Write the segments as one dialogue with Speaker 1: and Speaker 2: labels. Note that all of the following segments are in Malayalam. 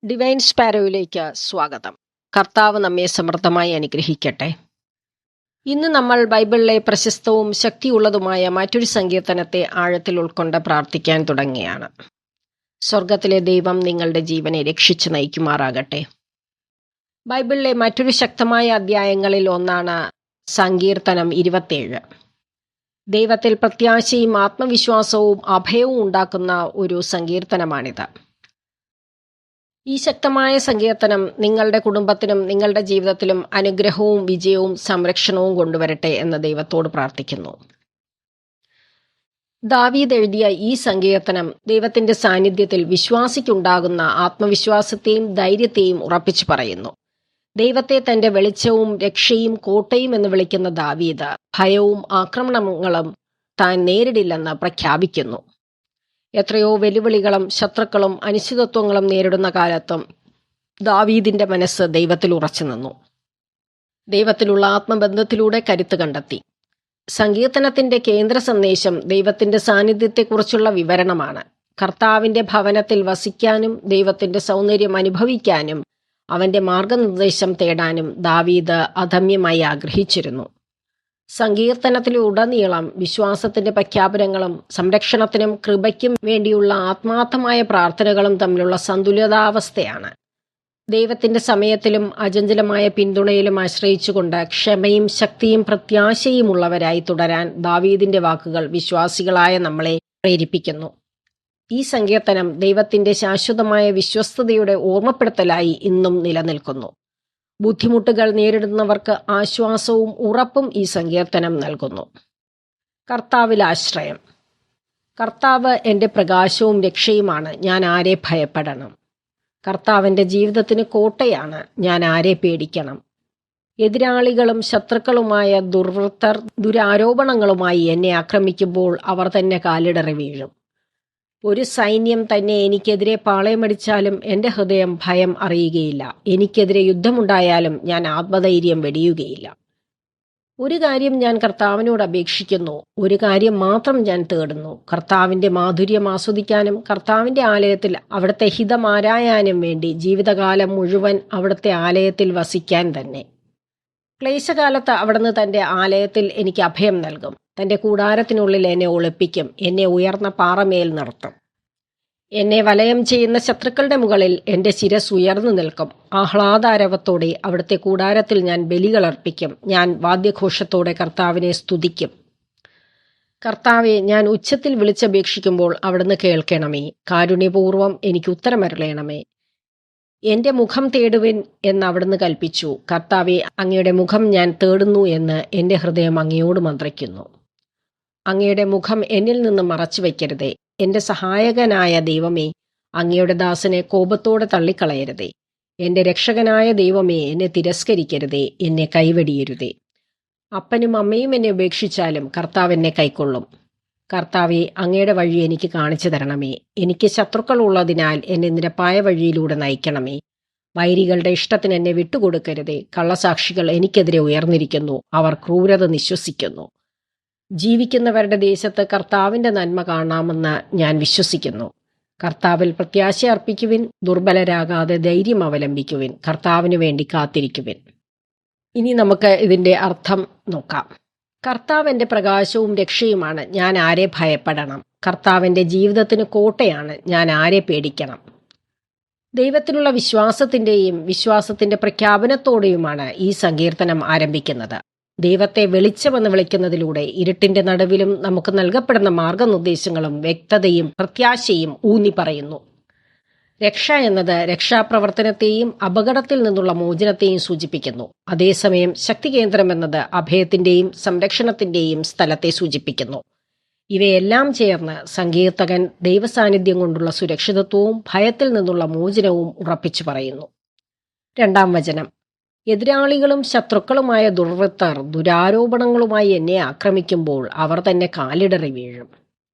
Speaker 1: ഡിവൈൻ സ്പാരോയിലേക്ക് സ്വാഗതം. കർത്താവ് നമ്മെ സമൃദ്ധമായി അനുഗ്രഹിക്കട്ടെ. ഇന്ന് നമ്മൾ ബൈബിളിലെ പ്രശസ്തവും ശക്തിയുള്ളതുമായ മറ്റൊരു സങ്കീർത്തനത്തെ ആഴത്തിൽ ഉൾക്കൊണ്ട് പ്രാർത്ഥിക്കാൻ തുടങ്ങുകയാണ്. സ്വർഗത്തിലെ ദൈവം നിങ്ങളുടെ ജീവനെ രക്ഷിച്ചു നയിക്കുമാറാകട്ടെ. ബൈബിളിലെ മറ്റൊരു ശക്തമായ അധ്യായങ്ങളിൽ ഒന്നാണ് സങ്കീർത്തനം 27. ദൈവത്തിൽ പ്രത്യാശയും ആത്മവിശ്വാസവും അഭയവും ഉണ്ടാക്കുന്ന ഒരു സങ്കീർത്തനമാണിത്. ഈ ശക്തമായ സങ്കീർത്തനം നിങ്ങളുടെ കുടുംബത്തിനും നിങ്ങളുടെ ജീവിതത്തിലും അനുഗ്രഹവും വിജയവും സംരക്ഷണവും കൊണ്ടുവരട്ടെ എന്ന് ദൈവത്തോട് പ്രാർത്ഥിക്കുന്നു. ദാവീദ് എഴുതിയ ഈ സങ്കീർത്തനം ദൈവത്തിന്റെ സാന്നിധ്യത്തിൽ വിശ്വാസിക്കുണ്ടാകുന്ന ആത്മവിശ്വാസത്തെയും ധൈര്യത്തെയും ഉറപ്പിച്ചു പറയുന്നു. ദൈവത്തെ തന്റെ വെളിച്ചവും രക്ഷയും കോട്ടയും എന്ന് വിളിക്കുന്ന ദാവീദ് ഭയവും ആക്രമണങ്ങളും താൻ നേരിടില്ലെന്ന് പ്രഖ്യാപിക്കുന്നു. എത്രയോ വെല്ലുവിളികളും ശത്രുക്കളും അനിശ്ചിതത്വങ്ങളും നേരിടുന്ന കാലത്തും ദാവീദിന്റെ മനസ്സ് ദൈവത്തിൽ ഉറച്ചു നിന്നു. ദൈവത്തിലുള്ള ആത്മബന്ധത്തിലൂടെ കരുത്ത് കണ്ടെത്തി. സങ്കീർത്തനത്തിന്റെ കേന്ദ്ര സന്ദേശം ദൈവത്തിന്റെ സാന്നിധ്യത്തെക്കുറിച്ചുള്ള വിവരണമാണ്. കർത്താവിന്റെ ഭവനത്തിൽ വസിക്കാനും ദൈവത്തിന്റെ സൗന്ദര്യം അനുഭവിക്കാനും അവന്റെ മാർഗനിർദ്ദേശം തേടാനും ദാവീദ് അദമ്യമായി ആഗ്രഹിച്ചിരുന്നു. സങ്കീർത്തനത്തിലുടനീളം വിശ്വാസത്തിന്റെ പ്രഖ്യാപനങ്ങളും സംരക്ഷണത്തിനും കൃപയ്ക്കും വേണ്ടിയുള്ള ആത്മാർത്ഥമായ പ്രാർത്ഥനകളും തമ്മിലുള്ള സന്തുലിതാവസ്ഥയാണ്. ദൈവത്തിന്റെ സമയത്തിലും അചഞ്ചലമായ പിന്തുണയിലും ആശ്രയിച്ചുകൊണ്ട് ക്ഷമയും ശക്തിയും പ്രത്യാശയും ഉള്ളവരായി തുടരാൻ ദാവീദിന്റെ വാക്കുകൾ വിശ്വാസികളായ നമ്മളെ പ്രേരിപ്പിക്കുന്നു. ഈ സങ്കീർത്തനം ദൈവത്തിന്റെ ശാശ്വതമായ വിശ്വസ്തതയുടെ ഓർമ്മപ്പെടുത്തലായി ഇന്നും നിലനിൽക്കുന്നു. ബുദ്ധിമുട്ടുകൾ നേരിടുന്നവർക്ക് ആശ്വാസവും ഉറപ്പും ഈ സങ്കീർത്തനം നൽകുന്നു. കർത്താവിൽ ആശ്രയം. കർത്താവ് എൻ്റെ പ്രകാശവും രക്ഷയുമാണ്, ഞാൻ ആരെ ഭയപ്പെടണം. കർത്താവിൻ്റെ ജീവിതത്തിന് കോട്ടയാണ്, ഞാൻ ആരെ പേടിക്കണം. എതിരാളികളും ശത്രുക്കളുമായ ദുർവൃത്തർ ദുരാരോപണങ്ങളുമായി എന്നെ ആക്രമിക്കുമ്പോൾ അവർ തന്നെ കാലിടറി വീഴും. ഒരു സൈന്യം തന്നെ എനിക്കെതിരെ പാളയമടിച്ചാലും എൻ്റെ ഹൃദയം ഭയം അറിയുകയില്ല. എനിക്കെതിരെ യുദ്ധമുണ്ടായാലും ഞാൻ ആത്മധൈര്യം വെടിയുകയില്ല. ഒരു കാര്യം ഞാൻ കർത്താവിനോട് അപേക്ഷിക്കുന്നു, ഒരു കാര്യം മാത്രം ഞാൻ തേടുന്നു, കർത്താവിൻ്റെ മാധുര്യം ആസ്വദിക്കാനും കർത്താവിൻ്റെ ആലയത്തിൽ അവിടുത്തെ ഹിതം ആരായാനും വേണ്ടി ജീവിതകാലം മുഴുവൻ അവിടുത്തെ ആലയത്തിൽ വസിക്കാൻ തന്നെ. ക്ലേശകാലത്ത് അവിടുന്ന് തൻ്റെ ആലയത്തിൽ എനിക്ക് അഭയം നൽകും. തൻ്റെ കൂടാരത്തിനുള്ളിൽ എന്നെ ഒളിപ്പിക്കും. എന്നെ ഉയർന്ന പാറമേൽ നിർത്തും. എന്നെ വലയം ചെയ്യുന്ന ശത്രുക്കളുടെ മുകളിൽ എൻ്റെ ശിരസ് ഉയർന്നു നിൽക്കും. ആഹ്ലാദാരവത്തോടെ അവിടുത്തെ കൂടാരത്തിൽ ഞാൻ ബലികളർപ്പിക്കും. ഞാൻ വാദ്യഘോഷത്തോടെ കർത്താവിനെ സ്തുതിക്കും. കർത്താവെ, ഞാൻ ഉച്ചത്തിൽ വിളിച്ചപേക്ഷിക്കുമ്പോൾ അവിടുന്ന് കേൾക്കണമേ. കാരുണ്യപൂർവ്വം എനിക്ക് ഉത്തരമരുളയണമേ. എൻ്റെ മുഖം തേടുവിൻ എന്ന് അവിടുന്ന് കൽപ്പിച്ചു. കർത്താവെ, അങ്ങയുടെ മുഖം ഞാൻ തേടുന്നു എന്ന് എൻ്റെ ഹൃദയം അങ്ങയോട് മന്ത്രിക്കുന്നു. അങ്ങയുടെ മുഖം എന്നിൽ നിന്ന് മറച്ചു വയ്ക്കരുതേ. എൻ്റെ സഹായകനായ ദൈവമേ, അങ്ങയുടെ ദാസനെ കോപത്തോടെ തള്ളിക്കളയരുതേ. എൻ്റെ രക്ഷകനായ ദൈവമേ, എന്നെ തിരസ്കരിക്കരുതേ, എന്നെ കൈവെടിയരുതേ. അപ്പനും അമ്മയും എന്നെ ഉപേക്ഷിച്ചാലും കർത്താവ് എന്നെ കൈക്കൊള്ളും. കർത്താവെ, അങ്ങയുടെ വഴി എനിക്ക് കാണിച്ചു തരണമേ. എനിക്ക് ശത്രുക്കൾ ഉള്ളതിനാൽ എന്നെ നിരപ്പായ വഴിയിലൂടെ നയിക്കണമേ. വൈരികളുടെ ഇഷ്ടത്തിന് എന്നെ വിട്ടുകൊടുക്കരുതേ. കള്ളസാക്ഷികൾ എനിക്കെതിരെ ഉയർന്നിരിക്കുന്നു. അവർ ക്രൂരത നിശ്വസിക്കുന്നു. ജീവിക്കുന്നവരുടെ ദേശത്ത് കർത്താവിൻ്റെ നന്മ കാണാമെന്ന് ഞാൻ വിശ്വസിക്കുന്നു. കർത്താവിൽ പ്രത്യാശ അർപ്പിക്കുവിൻ. ദുർബലരാകാതെ ധൈര്യം അവലംബിക്കുവിൻ. കർത്താവിന് വേണ്ടി കാത്തിരിക്കുവിൻ. ഇനി നമുക്ക് ഇതിൻ്റെ അർത്ഥം നോക്കാം. കർത്താവ് എൻ്റെ പ്രകാശവും രക്ഷയുമാണ്, ഞാൻ ആരെ ഭയപ്പെടണം. കർത്താവിൻ്റെ ജീവിതത്തിന് കോട്ടയാണ്, ഞാൻ ആരെ പേടിക്കണം. ദൈവത്തിലുള്ള വിശ്വാസത്തിൻ്റെ പ്രഖ്യാപനത്തോടെയുമാണ് ഈ സങ്കീർത്തനം ആരംഭിക്കുന്നത്. ദൈവത്തെ വെളിച്ചമെന്ന് വിളിക്കുന്നതിലൂടെ ഇരുട്ടിന്റെ നടുവിലും നമുക്ക് നൽകപ്പെടുന്ന മാർഗനിർദ്ദേശങ്ങളും വ്യക്തതയും പ്രത്യാശയും ഊന്നി പറയുന്നു. രക്ഷ എന്നത് രക്ഷാപ്രവർത്തനത്തെയും അപകടത്തിൽ നിന്നുള്ള മോചനത്തെയും സൂചിപ്പിക്കുന്നു. അതേസമയം ശക്തികേന്ദ്രം എന്നത് അഭയത്തിന്റെയും സംരക്ഷണത്തിന്റെയും സ്ഥലത്തെ സൂചിപ്പിക്കുന്നു. ഇവയെല്ലാം ചേർന്ന് സങ്കീർത്തകൻ ദൈവസാന്നിധ്യം കൊണ്ടുള്ള സുരക്ഷിതത്വവും ഭയത്തിൽ നിന്നുള്ള മോചനവും ഉറപ്പിച്ചു പറയുന്നു. 2-ാം വചനം. എതിരാളികളും ശത്രുക്കളുമായ ദുർവൃത്തർ ദുരാരോപണങ്ങളുമായി എന്നെ ആക്രമിക്കുമ്പോൾ അവർ തന്നെ കാലിടറി വീഴും.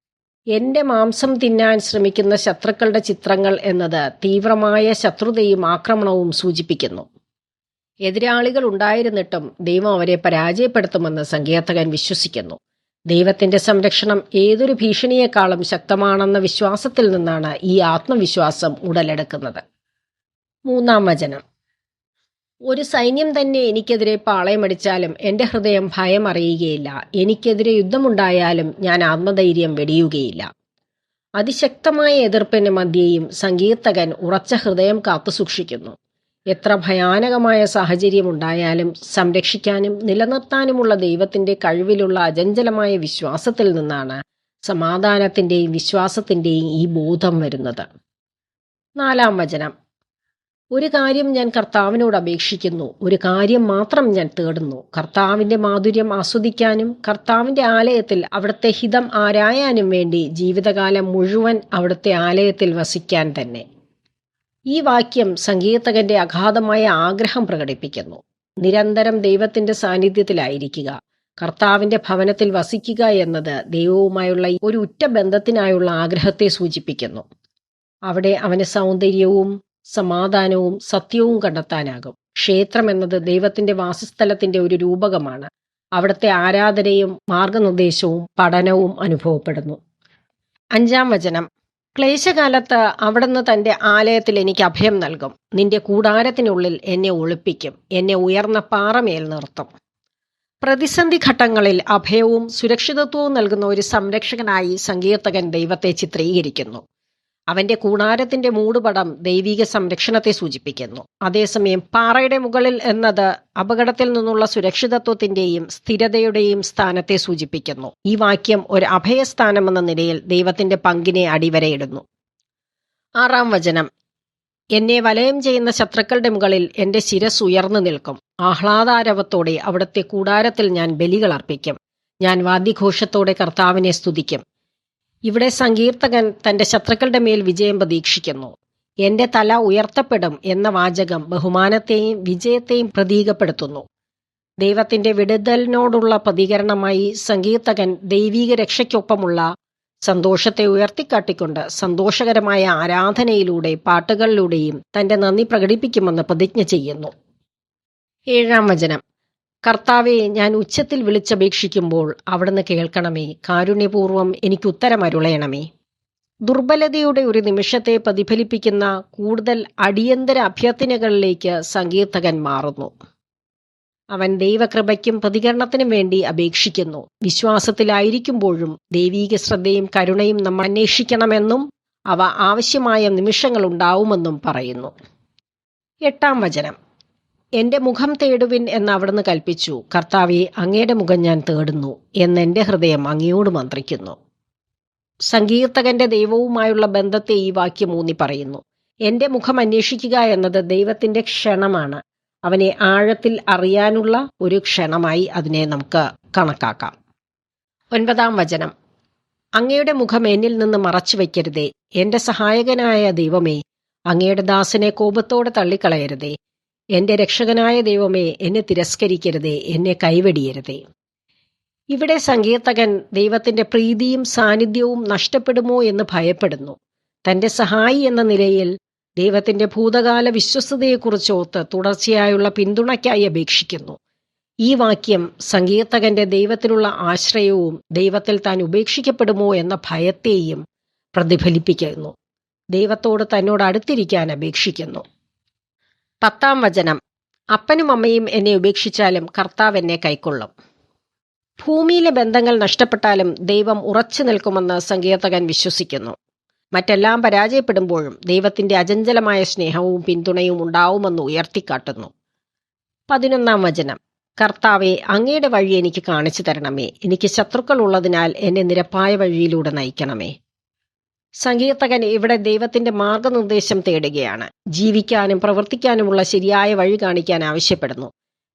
Speaker 1: എൻ്റെ മാംസം തിന്നാൻ ശ്രമിക്കുന്ന ശത്രുക്കളുടെ ചിത്രങ്ങൾ എന്നത് തീവ്രമായ ശത്രുതയും ആക്രമണവും സൂചിപ്പിക്കുന്നു. എതിരാളികൾ ഉണ്ടായിരുന്നിട്ടും ദൈവം അവരെ പരാജയപ്പെടുത്തുമെന്ന് സങ്കീർത്തകൻ വിശ്വസിക്കുന്നു. ദൈവത്തിന്റെ സംരക്ഷണം ഏതൊരു ഭീഷണിയെക്കാളും ശക്തമാണെന്ന വിശ്വാസത്തിൽ നിന്നാണ് ഈ ആത്മവിശ്വാസം ഉടലെടുക്കുന്നത്. മൂന്നാം വചനം. ഒരു സൈന്യം തന്നെ എനിക്കെതിരെ പാളയമടിച്ചാലും എൻ്റെ ഹൃദയം ഭയം അറിയുകയില്ല. എനിക്കെതിരെ യുദ്ധമുണ്ടായാലും ഞാൻ ആത്മധൈര്യം വെടിയുകയില്ല. അതിശക്തമായ എതിർപ്പിന് മധ്യേയും സങ്കീർത്തകൻ ഉറച്ച ഹൃദയം കാത്തുസൂക്ഷിക്കുന്നു. എത്ര ഭയാനകമായ സാഹചര്യമുണ്ടായാലും സംരക്ഷിക്കാനും നിലനിർത്താനുമുള്ള ദൈവത്തിൻ്റെ കഴിവിലുള്ള അചഞ്ചലമായ വിശ്വാസത്തിൽ നിന്നാണ് സമാധാനത്തിൻ്റെയും വിശ്വാസത്തിൻ്റെയും ഈ ബോധം വരുന്നത്. നാലാം വചനം. ഒരു കാര്യം ഞാൻ കർത്താവിനോട് അപേക്ഷിക്കുന്നു, ഒരു കാര്യം മാത്രം ഞാൻ തേടുന്നു, കർത്താവിൻ്റെ മാധുര്യം ആസ്വദിക്കാനും കർത്താവിൻ്റെ ആലയത്തിൽ അവിടുത്തെ ഹിതം ആരായാനും വേണ്ടി ജീവിതകാലം മുഴുവൻ അവിടുത്തെ ആലയത്തിൽ വസിക്കാൻ തന്നെ. ഈ വാക്യം സങ്കീർത്തകന്റെ അഗാധമായ ആഗ്രഹം പ്രകടിപ്പിക്കുന്നു. നിരന്തരം ദൈവത്തിന്റെ സാന്നിധ്യത്തിലായിരിക്കുക, കർത്താവിന്റെ ഭവനത്തിൽ വസിക്കുക എന്നത് ദൈവവുമായുള്ള ഒരു ഉറ്റ ബന്ധത്തിനായുള്ള ആഗ്രഹത്തെ സൂചിപ്പിക്കുന്നു. അവിടെ അവന് സൗന്ദര്യവും സമാധാനവും സത്യവും കണ്ടെത്താനാകും. ക്ഷേത്രം എന്നത് ദൈവത്തിന്റെ വാസസ്ഥലത്തിന്റെ ഒരു രൂപകമാണ്. അവിടുത്തെ ആരാധനയും മാർഗനിർദ്ദേശവും പഠനവും അനുഭവപ്പെടുന്നു. അഞ്ചാം വചനം. ക്ലേശകാലത്ത് അവിടുന്ന് തന്റെ ആലയത്തിൽ എനിക്ക് അഭയം നൽകും. നിന്റെ കൂടാരത്തിനുള്ളിൽ എന്നെ ഒളിപ്പിക്കും, എന്നെ ഉയർന്ന പാറമേൽ നിർത്തും. പ്രതിസന്ധി ഘട്ടങ്ങളിൽ അഭയവും സുരക്ഷിതത്വവും നൽകുന്ന ഒരു സംരക്ഷകനായി സങ്കീർത്തകൻ ദൈവത്തെ ചിത്രീകരിക്കുന്നു. അവന്റെ കൂടാരത്തിന്റെ മൂടുപടം ദൈവിക സംരക്ഷണത്തെ സൂചിപ്പിക്കുന്നു. അതേസമയം പാറയുടെ മുകളിൽ എന്നത് അപകടത്തിൽ നിന്നുള്ള സുരക്ഷിതത്വത്തിന്റെയും സ്ഥിരതയുടെയും സ്ഥാനത്തെ സൂചിപ്പിക്കുന്നു. ഈ വാക്യം ഒരു അഭയസ്ഥാനമെന്ന നിലയിൽ ദൈവത്തിന്റെ പങ്കിനെ അടിവരയിടുന്നു. ആറാം വചനം. എന്നെ വലയം ചെയ്യുന്ന ശത്രുക്കളുടെ മുകളിൽ എന്റെ ശിരസ് ഉയർന്നു നിൽക്കും. ആഹ്ലാദാരവത്തോടെ അവിടുത്തെ കൂടാരത്തിൽ ഞാൻ ബലികൾ അർപ്പിക്കും. ഞാൻ വാദ്യഘോഷത്തോടെ കർത്താവിനെ സ്തുതിക്കും. ഇവിടെ സങ്കീർത്തകൻ തന്റെ ശത്രുക്കളുടെ മേൽ വിജയം പ്രതീക്ഷിക്കുന്നു. എന്റെ തല ഉയർത്തപ്പെടും എന്ന വാചകം ബഹുമാനത്തെയും വിജയത്തെയും പ്രതീകപ്പെടുത്തുന്നു. ദൈവത്തിന്റെ വിടുതലിനോടുള്ള പ്രതികരണമായി സങ്കീർത്തകൻ ദൈവീക രക്ഷയ്ക്കൊപ്പമുള്ള സന്തോഷത്തെ ഉയർത്തിക്കാട്ടിക്കൊണ്ട് സന്തോഷകരമായ ആരാധനയിലൂടെ പാട്ടുകളിലൂടെയും തന്റെ നന്ദി പ്രകടിപ്പിക്കുമെന്ന് പ്രതിജ്ഞ ചെയ്യുന്നു. ഏഴാം വചനം. കർത്താവെ, ഞാൻ ഉച്ചത്തിൽ വിളിച്ചപേക്ഷിക്കുമ്പോൾ അവിടുന്ന് കേൾക്കണമേ. കാരുണ്യപൂർവ്വം എനിക്ക് ഉത്തരമരുളയണമേ. ദുർബലതയുടെ ഒരു നിമിഷത്തെ പ്രതിഫലിപ്പിക്കുന്ന കൂടുതൽ അടിയന്തര അഭ്യർത്ഥനകളിലേക്ക് സങ്കീർത്തകൻ മാറുന്നു. അവൻ ദൈവകൃപയ്ക്കും പ്രതികരണത്തിനും വേണ്ടി അപേക്ഷിക്കുന്നു. വിശ്വാസത്തിലായിരിക്കുമ്പോഴും ദൈവീക ശ്രദ്ധയും കരുണയും നമ്മൾ അന്വേഷിക്കണമെന്നും അവ ആവശ്യമായ നിമിഷങ്ങൾ ഉണ്ടാവുമെന്നും പറയുന്നു. എട്ടാം വചനം. എന്റെ മുഖം തേടുവിൻ എന്ന് അവിടുന്ന് കൽപ്പിച്ചു. കർത്താവെ, അങ്ങയുടെ മുഖം ഞാൻ തേടുന്നു എന്നെന്റെ ഹൃദയം അങ്ങയോട് മന്ത്രിക്കുന്നു. സങ്കീർത്തകന്റെ ദൈവവുമായുള്ള ബന്ധത്തെ ഈ വാക്യം ഊന്നി പറയുന്നു. എന്റെ മുഖം അന്വേഷിക്കുക എന്നത് ദൈവത്തിന്റെ ക്ഷണമാണ്. അവനെ ആഴത്തിൽ അറിയാനുള്ള ഒരു ക്ഷണമായി അതിനെ നമുക്ക് കണക്കാക്കാം. 9-ാം വചനം. അങ്ങയുടെ മുഖം എന്നിൽ നിന്ന് മറച്ചു വയ്ക്കരുതേ. എന്റെ സഹായകനായ ദൈവമേ, അങ്ങയുടെ ദാസനെ കോപത്തോടെ തള്ളിക്കളയരുതേ. എന്റെ രക്ഷകനായ ദൈവമേ, എന്നെ തിരസ്കരിക്കരുതേ, എന്നെ കൈവെടിയരുതേ. ഇവിടെ സങ്കീർത്തകൻ ദൈവത്തിന്റെ പ്രീതിയും സാന്നിധ്യവും നഷ്ടപ്പെടുമോ എന്ന് ഭയപ്പെടുന്നു. തന്റെ സഹായി എന്ന നിലയിൽ ദൈവത്തിന്റെ ഭൂതകാല വിശ്വസ്തതയെക്കുറിച്ചോർത്ത് തുടർച്ചയായുള്ള പിന്തുണയ്ക്കായി അപേക്ഷിക്കുന്നു. ഈ വാക്യം സങ്കീർത്തകന്റെ ദൈവത്തിലുള്ള ആശ്രയവും ദൈവത്തിൽ താൻ ഉപേക്ഷിക്കപ്പെടുമോ എന്ന ഭയത്തെയും പ്രതിഫലിപ്പിക്കുന്നു. ദൈവത്തോട് തന്നോട് അടുത്തിരിക്കാൻ അപേക്ഷിക്കുന്നു. 10-ാം വചനം. അപ്പനും അമ്മയും എന്നെ ഉപേക്ഷിച്ചാലും കർത്താവ് എന്നെ കൈക്കൊള്ളും. ഭൂമിയിലെ ബന്ധങ്ങൾ നഷ്ടപ്പെട്ടാലും ദൈവം ഉറച്ചു നിൽക്കുമെന്ന് സങ്കീർത്തകൻ വിശ്വസിക്കുന്നു. മറ്റെല്ലാം പരാജയപ്പെടുമ്പോഴും ദൈവത്തിന്റെ അചഞ്ചലമായ സ്നേഹവും പിന്തുണയും ഉണ്ടാവുമെന്ന് ഉയർത്തിക്കാട്ടുന്നു. 11-ാം വചനം. കർത്താവെ, അങ്ങയുടെ വഴി എനിക്ക് കാണിച്ചു തരണമേ. എനിക്ക് ശത്രുക്കൾ ഉള്ളതിനാൽ എന്നെ നിരപ്പായ വഴിയിലൂടെ നയിക്കണമേ. സങ്കീർത്തകൻ ഇവിടെ ദൈവത്തിന്റെ മാർഗനിർദ്ദേശം തേടുകയാണ്. ജീവിക്കാനും പ്രവർത്തിക്കാനുമുള്ള ശരിയായ വഴി കാണിക്കാൻ ആവശ്യപ്പെടുന്നു.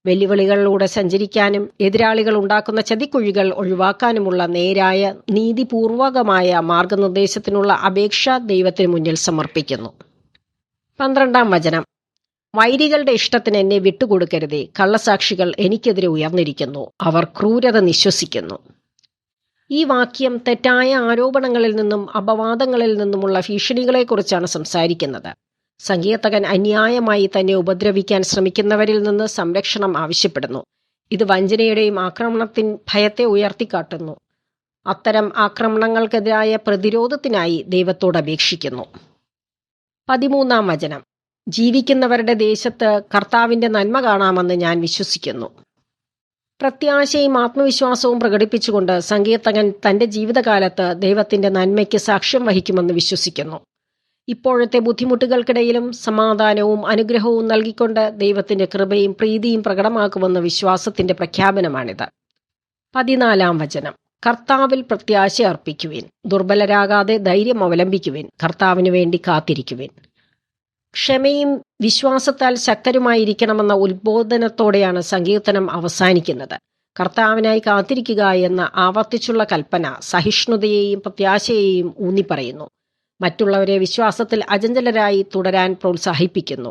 Speaker 1: വെല്ലുവിളികളിലൂടെ സഞ്ചരിക്കാനും എതിരാളികൾ ഉണ്ടാക്കുന്ന ചതിക്കുഴികൾ ഒഴിവാക്കാനുമുള്ള നേരായ നീതിപൂർവകമായ മാർഗനിർദ്ദേശത്തിനുള്ള അപേക്ഷ ദൈവത്തിന് മുന്നിൽ സമർപ്പിക്കുന്നു. 12-ാം വചനം. വൈരികളുടെ ഇഷ്ടത്തിന് എന്നെ വിട്ടുകൊടുക്കരുതേ. കള്ളസാക്ഷികൾ എനിക്കെതിരെ ഉയർന്നിരിക്കുന്നു. അവർ ക്രൂരത നിശ്വസിക്കുന്നു. ഈ വാക്യം തെറ്റായ ആരോപണങ്ങളിൽ നിന്നും അപവാദങ്ങളിൽ നിന്നുമുള്ള ഭീഷണികളെക്കുറിച്ചാണ് സംസാരിക്കുന്നത്. സങ്കീർത്തകൻ അന്യായമായി തന്നെ ഉപദ്രവിക്കാൻ ശ്രമിക്കുന്നവരിൽ നിന്ന് സംരക്ഷണം ആവശ്യപ്പെടുന്നു. ഇത് വഞ്ചനയുടെയും ആക്രമണത്തിൻ ഭയത്തെ ഉയർത്തിക്കാട്ടുന്നു. അത്തരം ആക്രമണങ്ങൾക്കെതിരായ പ്രതിരോധത്തിനായി ദൈവത്തോട് അപേക്ഷിക്കുന്നു. 13-ാം വചനം. ജീവിക്കുന്നവരുടെ ദേശത്ത് കർത്താവിൻ്റെ നന്മ കാണാമെന്ന് ഞാൻ വിശ്വസിക്കുന്നു. പ്രത്യാശയും ആത്മവിശ്വാസവും പ്രകടിപ്പിച്ചുകൊണ്ട് സങ്കീർത്തകൻ തൻ്റെ ജീവിതകാലത്ത് ദൈവത്തിൻ്റെ നന്മയ്ക്ക് സാക്ഷ്യം വഹിക്കുമെന്ന് വിശ്വസിക്കുന്നു. ഇപ്പോഴത്തെ ബുദ്ധിമുട്ടുകൾക്കിടയിലും സമാധാനവും അനുഗ്രഹവും നൽകിക്കൊണ്ട് ദൈവത്തിൻ്റെ കൃപയും പ്രീതിയും പ്രകടമാക്കുമെന്ന വിശ്വാസത്തിൻ്റെ പ്രഖ്യാപനമാണിത്. 14-ാം വചനം. കർത്താവിൽ പ്രത്യാശ അർപ്പിക്കുവിൻ, ദുർബലരാകാതെ ധൈര്യം അവലംബിക്കുവിൻ, കർത്താവിന് വേണ്ടി കാത്തിരിക്കുവിൻ. ക്ഷമയും വിശ്വാസത്താൽ ശക്തരുമായിരിക്കണമെന്ന ഉത്ബോധനത്തോടെയാണ് സങ്കീർത്തനം അവസാനിക്കുന്നത്. കർത്താവിനായി കാത്തിരിക്കുക എന്ന ആവർത്തിച്ചുള്ള കൽപ്പന സഹിഷ്ണുതയെയും പ്രത്യാശയെയും ഊന്നിപ്പറയുന്നു. മറ്റുള്ളവരെ വിശ്വാസത്തിൽ അചഞ്ചലരായി തുടരാൻ പ്രോത്സാഹിപ്പിക്കുന്നു.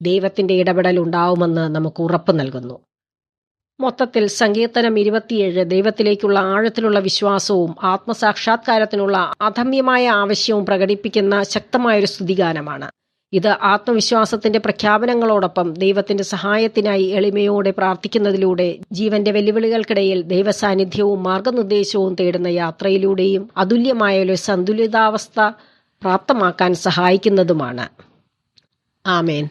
Speaker 1: ദൈവത്തിൻ്റെ ഇടപെടൽ ഉണ്ടാവുമെന്ന് നമുക്ക് ഉറപ്പ് നൽകുന്നു. മൊത്തത്തിൽ സങ്കീർത്തനം 27 ദൈവത്തിലേക്കുള്ള ആഴത്തിലുള്ള വിശ്വാസവും ആത്മസാക്ഷാത്കാരത്തിനുള്ള അദമ്യമായ ആവശ്യവും പ്രകടിപ്പിക്കുന്ന ശക്തമായൊരു സ്തുതിഗാനമാണ്. ഇത് ആത്മവിശ്വാസത്തിന്റെ പ്രഖ്യാപനങ്ങളോടൊപ്പം ദൈവത്തിന്റെ സഹായത്തിനായി എളിമയോടെ പ്രാർത്ഥിക്കുന്നതിലൂടെ ജീവന്റെ വെല്ലുവിളികൾക്കിടയിൽ ദൈവസാന്നിധ്യവും മാർഗനിർദ്ദേശവും തേടുന്ന യാത്രയിലൂടെയും അതുല്യമായ ഒരു സന്തുലിതാവസ്ഥ പ്രാപ്തമാക്കാൻ സഹായിക്കുന്നതുമാണ്. ആമേൻ.